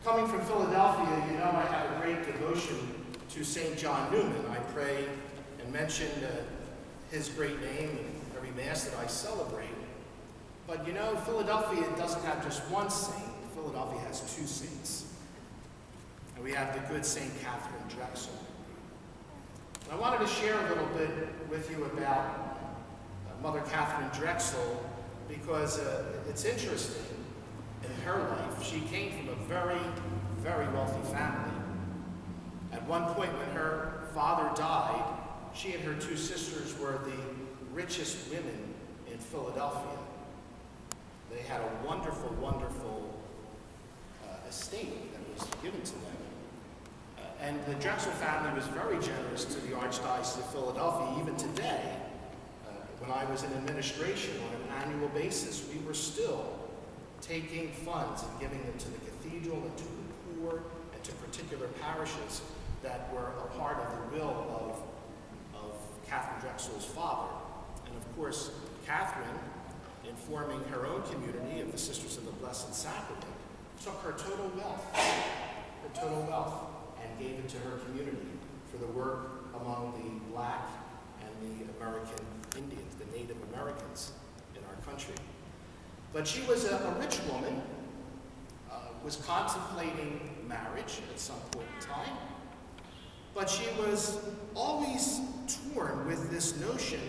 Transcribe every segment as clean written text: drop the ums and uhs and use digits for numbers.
Coming from Philadelphia, you know I have a great devotion to St. John Newman. I pray and mention his great name in every Mass that I celebrate. But you know, Philadelphia doesn't have just one saint. Philadelphia has two saints. And we have the good St. Katharine Drexel. And I wanted to share a little bit with you about Mother Katharine Drexel because it's interesting in her life. She came from a very, very wealthy family. At one point when her father died, she and her two sisters were the richest women in Philadelphia. They had a wonderful, wonderful estate that was given to them. And the Drexel family was very generous to the Archdiocese of Philadelphia. Even today, when I was in administration on an annual basis, we were still taking funds and giving them to the cathedral and to the poor and to particular parishes that were a part of the will of Katharine Drexel's father. And of course, Katharine, in forming her own community of the Sisters of the Blessed Sacrament, took her total wealth, and gave it to her community for the work among the Black and the American Indians, the Native Americans in our country. But she was a rich woman, was contemplating marriage at some point in time, but she was always torn with this notion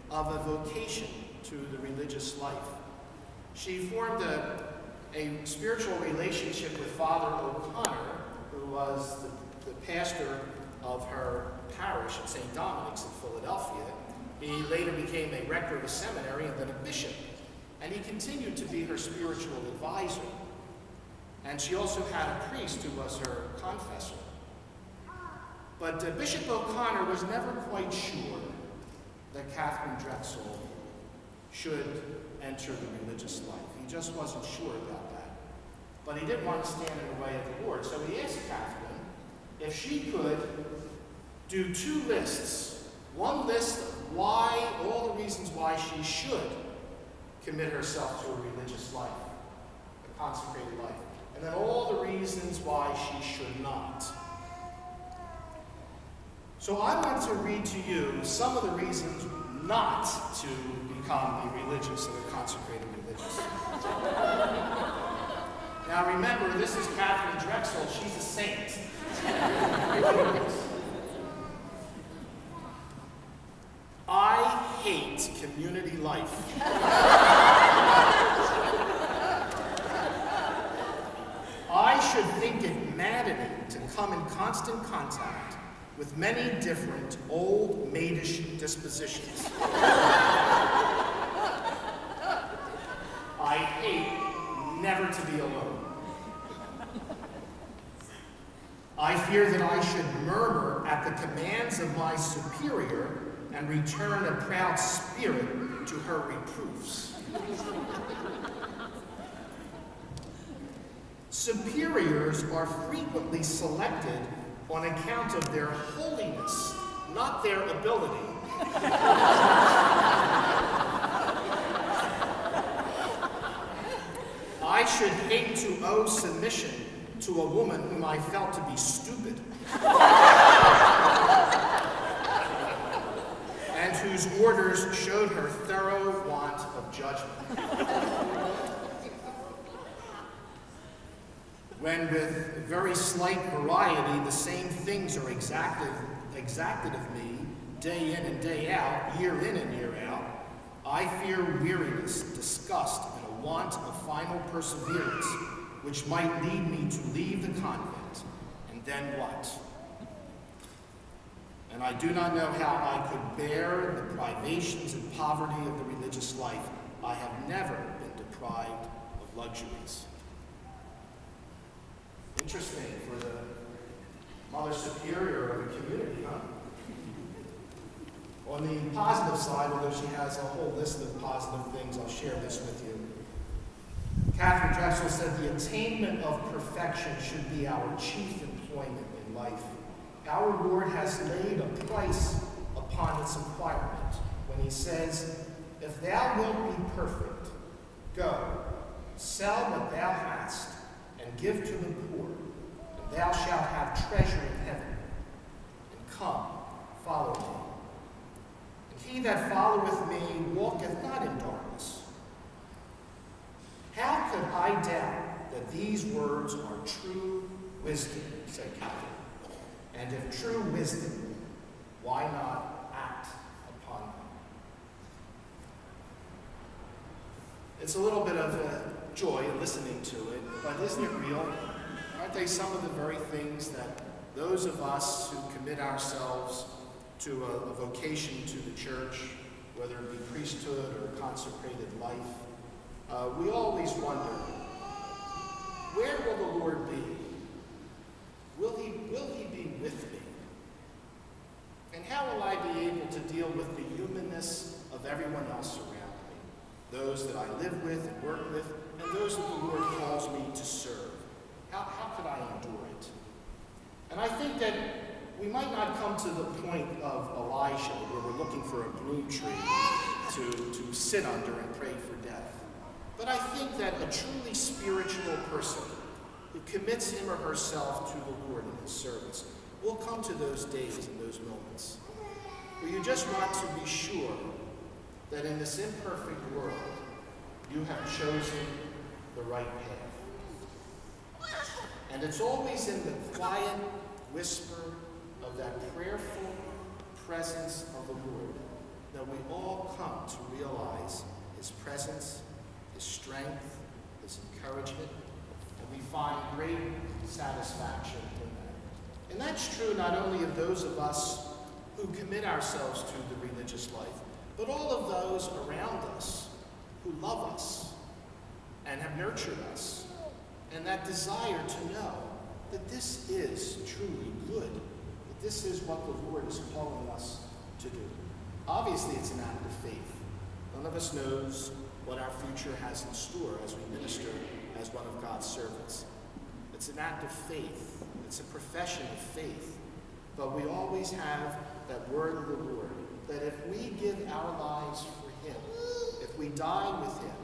of a vocation to the religious life. She formed a spiritual relationship with Father O'Connor, who was the pastor of her parish at St. Dominic's in Philadelphia. He later became a rector of a seminary and then a bishop. And he continued to be her spiritual advisor. And she also had a priest who was her confessor. But Bishop O'Connor was never quite sure that Katharine Drexel should enter the religious life. He just wasn't sure about that. But he didn't want to stand in the way of the Lord. So he asked Katharine if she could do two lists. One list of all the reasons why she should commit herself to a religious life, a consecrated life, and then all the reasons why she should not. So I want to read to you some of the reasons not to become a religious or a consecrated religious. Now remember, this is Katharine Drexel. She's a saint. I hate community life. I should think it maddening to come in constant contact with many different old maidish dispositions. I hate never to be alone. I fear that I should murmur at the commands of my superior and return a proud spirit to her reproofs. Superiors are frequently selected on account of their holiness, not their ability. I should hate to owe submission to a woman whom I felt to be stupid, and whose orders showed her thorough want of judgment. When with very slight variety the same things are exacted of me, day in and day out, year in and year out, I fear weariness, disgust, and a want of final perseverance, which might lead me to leave the convent, and then what? And I do not know how I could bear the privations and poverty of the religious life. I have never been deprived of luxuries. Interesting for the Mother Superior of a community, huh? On the positive side, although she has a whole list of positive things, I'll share this with you. Katharine Drexel said the attainment of perfection should be our chief employment in life. Our Lord has laid a price upon its acquirement when he says, if thou wilt be perfect, go, sell what thou hast, and give to the poor, thou shalt have treasure in heaven. And come, follow me. And he that followeth me walketh not in darkness. How could I doubt that these words are true wisdom, said Katharine. And if true wisdom, why not act upon them? It's a little bit of joy in listening to it, but isn't it real? Aren't they some of the very things that those of us who commit ourselves to a vocation to the church, whether it be priesthood or consecrated life, we always wonder, where will the Lord be? Will he be with me? And how will I be able to deal with the humanness of everyone else around me? Those that I live with and work with, and those that the Lord calls me to serve. How could I endure it? And I think that we might not come to the point of Elijah, where we're looking for a broom tree to sit under and pray for death. But I think that a truly spiritual person who commits him or herself to the Lord in his service will come to those days and those moments where you just want to be sure that in this imperfect world, you have chosen the right path. And it's always in the quiet whisper of that prayerful presence of the Lord that we all come to realize his presence, his strength, his encouragement, and we find great satisfaction in that. And that's true not only of those of us who commit ourselves to the religious life, but all of those around us who love us and have nurtured us, and that desire to know that this is truly good, that this is what the Lord is calling us to do. Obviously, it's an act of faith. None of us knows what our future has in store as we minister as one of God's servants. It's an act of faith. It's a profession of faith. But we always have that word of the Lord, that if we give our lives for him, if we die with him,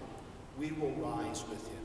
we will rise with him.